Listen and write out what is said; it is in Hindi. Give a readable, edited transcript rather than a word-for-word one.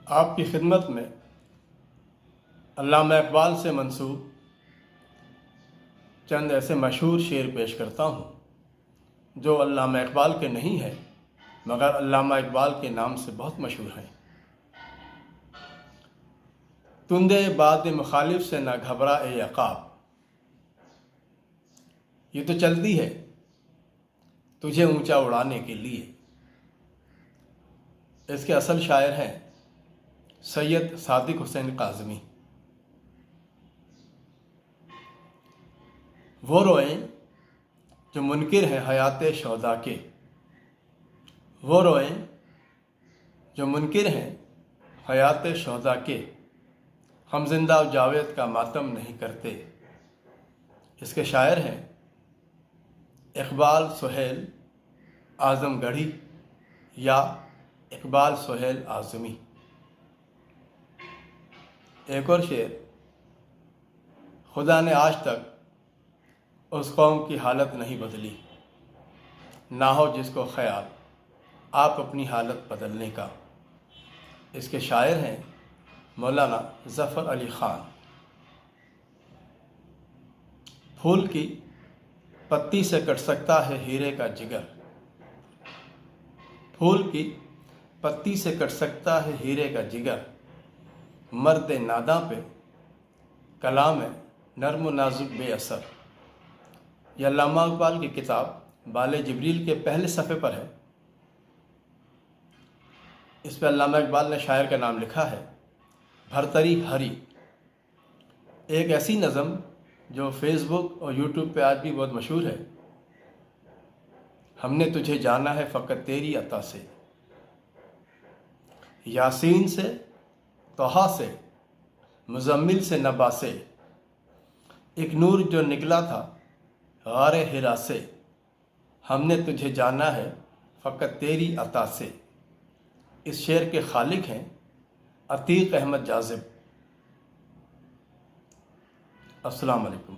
आपकी खिदमत में अल्लामा इकबाल से मंसूब चंद ऐसे मशहूर शेर पेश करता हूँ जो अल्लामा इकबाल के नहीं है मगर अल्लामा इकबाल के नाम से बहुत मशहूर हैं। तुंदे बाद मुखालिफ से न घबरा ए अक़ाब, ये तो चलती है तुझे ऊंचा उड़ाने के लिए। इसके असल शायर हैं सैयद सादिक हुसैन काज़मी। वो रोएं जो मुनकिर हैं हयात शौदा के, वो रोएं जो मुनकिर हैं हयात शौदा के, हम जिंदा जावेद का मातम नहीं करते। इसके शायर हैं इकबाल सुहेल आज़मगढ़ी या इकबाल सुहेल आज़मी। एक और शेर, खुदा ने आज तक उस कौम की हालत नहीं बदली, ना हो जिसको ख्याल आप अपनी हालत बदलने का। इसके शायर हैं मौलाना ज़फ़र अली ख़ान। फूल की पत्ती से कट सकता है हीरे का जिगर, फूल की पत्ती से कट सकता है हीरे का जिगर, मर्द नादा पे कलाम है नर्म नाजुक बेअसर। यह अल्लामा इकबाल की किताब बाले जिब्रील के पहले सफ़े पर है। इस पर अल्लामा इकबाल ने शायर का नाम लिखा है भरतरी हरी। एक ऐसी नज़म जो फेसबुक और यूट्यूब पे आज भी बहुत मशहूर है। हमने तुझे जाना है फ़कत तेरी अता से, यासीन से तोहा से मुज़म्मिल से नबा से, एक नूर जो निकला था गारे हिरा से, हमने तुझे जाना है फ़कत तेरी अता से। इस शेर के खालिक हैं अतीक अहमद जाज़िब। अस्सलाम वालेकुम।